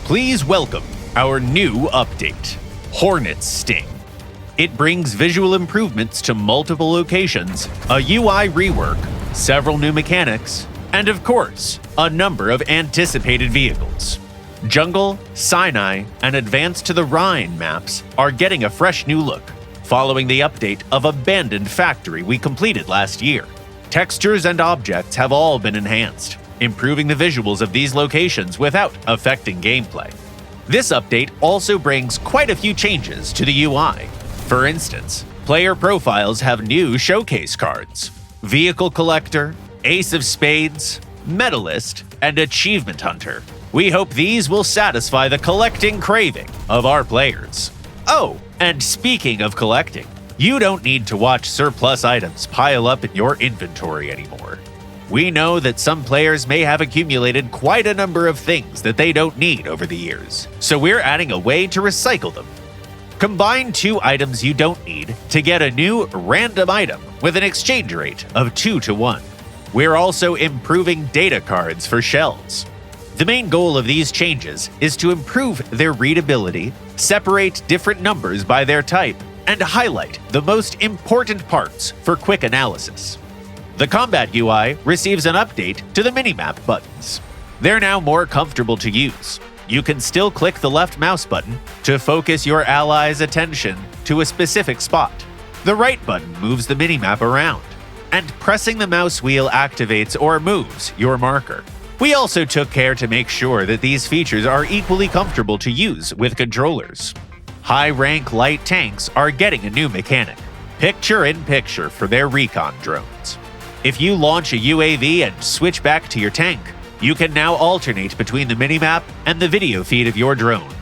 Please welcome our new update, Hornet's Sting. It brings visual improvements to multiple locations, a UI rework, several new mechanics, and of course, a number of anticipated vehicles. Jungle, Sinai, and Advance to the Rhine maps are getting a fresh new look, following the update of Abandoned Factory we completed last year. Textures and objects have all been enhanced, improving the visuals of these locations without affecting gameplay. This update also brings quite a few changes to the UI. For instance, player profiles have new showcase cards, Vehicle Collector, Ace of Spades, Medalist, and Achievement Hunter. We hope these will satisfy the collecting craving of our players. Oh, and speaking of collecting, you don't need to watch surplus items pile up in your inventory anymore. We know that some players may have accumulated quite a number of things that they don't need over the years, so we're adding a way to recycle them. Combine 2 items you don't need to get a new random item with an exchange rate of 2-to-1. We're also improving data cards for shells. The main goal of these changes is to improve their readability, separate different numbers by their type, and highlight the most important parts for quick analysis. The combat UI receives an update to the minimap buttons. They're now more comfortable to use. You can still click the left mouse button to focus your allies' attention to a specific spot. The right button moves the minimap around, and pressing the mouse wheel activates or moves your marker. We also took care to make sure that these features are equally comfortable to use with controllers. High-rank light tanks are getting a new mechanic, picture-in-picture for their recon drones. If you launch a UAV and switch back to your tank, you can now alternate between the minimap and the video feed of your drone.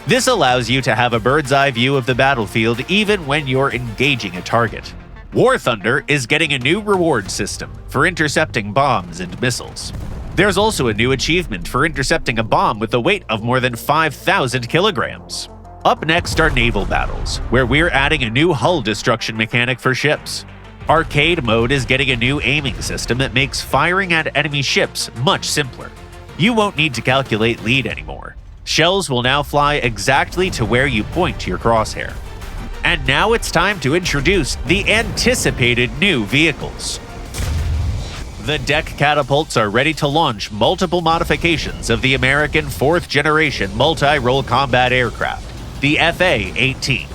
This allows you to have a bird's-eye view of the battlefield even when you're engaging a target. War Thunder is getting a new reward system for intercepting bombs and missiles. There's also a new achievement for intercepting a bomb with a weight of more than 5,000 kilograms. Up next are naval battles, where we're adding a new hull destruction mechanic for ships. Arcade mode is getting a new aiming system that makes firing at enemy ships much simpler. You won't need to calculate lead anymore. Shells will now fly exactly to where you point your crosshair. And now it's time to introduce the anticipated new vehicles. The deck catapults are ready to launch multiple modifications of the American 4th generation multi-role combat aircraft, the FA-18.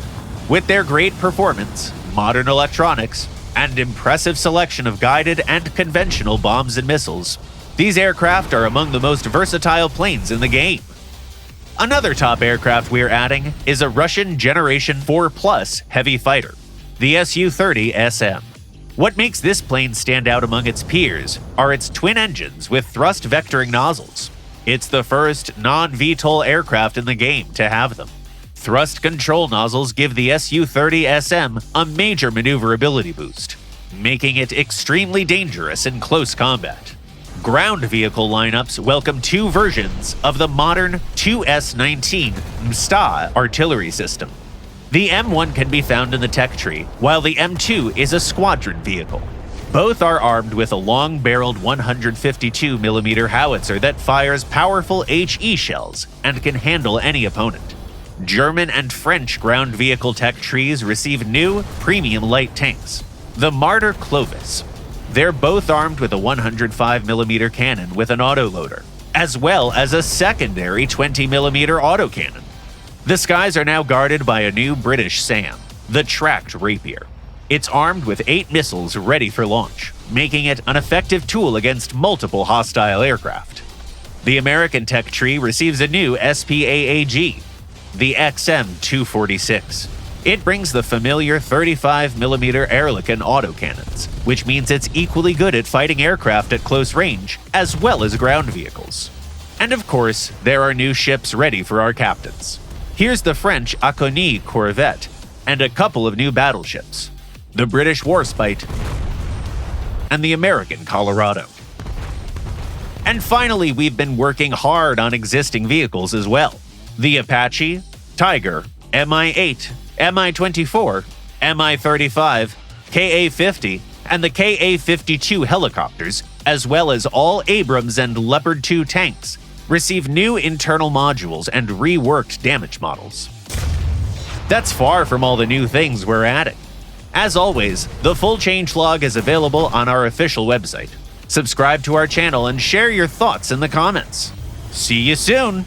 With their great performance, modern electronics, and impressive selection of guided and conventional bombs and missiles, these aircraft are among the most versatile planes in the game. Another top aircraft we're adding is a Russian Generation 4 Plus heavy fighter, the Su-30 SM. What makes this plane stand out among its peers are its twin engines with thrust vectoring nozzles. It's the first non-VTOL aircraft in the game to have them. Thrust control nozzles give the Su-30 SM a major maneuverability boost, making it extremely dangerous in close combat. Ground vehicle lineups welcome 2 versions of the modern 2S-19 MSTA artillery system. The M1 can be found in the tech tree, while the M2 is a squadron vehicle. Both are armed with a long-barreled 152mm howitzer that fires powerful HE shells and can handle any opponent. German and French ground vehicle tech trees receive new, premium light tanks, the Marder Clovis. They're both armed with a 105mm cannon with an autoloader, as well as a secondary 20mm autocannon. The skies are now guarded by a new British SAM, the Tracked Rapier. It's armed with 8 missiles ready for launch, making it an effective tool against multiple hostile aircraft. The American tech tree receives a new SPAAG, the XM246. It brings the familiar 35mm Ehrlichen autocannons, which means it's equally good at fighting aircraft at close range, as well as ground vehicles. And of course, there are new ships ready for our captains. Here's the French Aconie corvette, and a couple of new battleships, the British Warspite and the American Colorado. And finally, we've been working hard on existing vehicles as well. The Apache, Tiger, Mi-8, Mi-24, Mi-35, Ka-50, and the Ka-52 helicopters, as well as all Abrams and Leopard 2 tanks, receive new internal modules, and reworked damage models. That's far from all the new things we're adding. As always, the full changelog is available on our official website. Subscribe to our channel and share your thoughts in the comments. See you soon!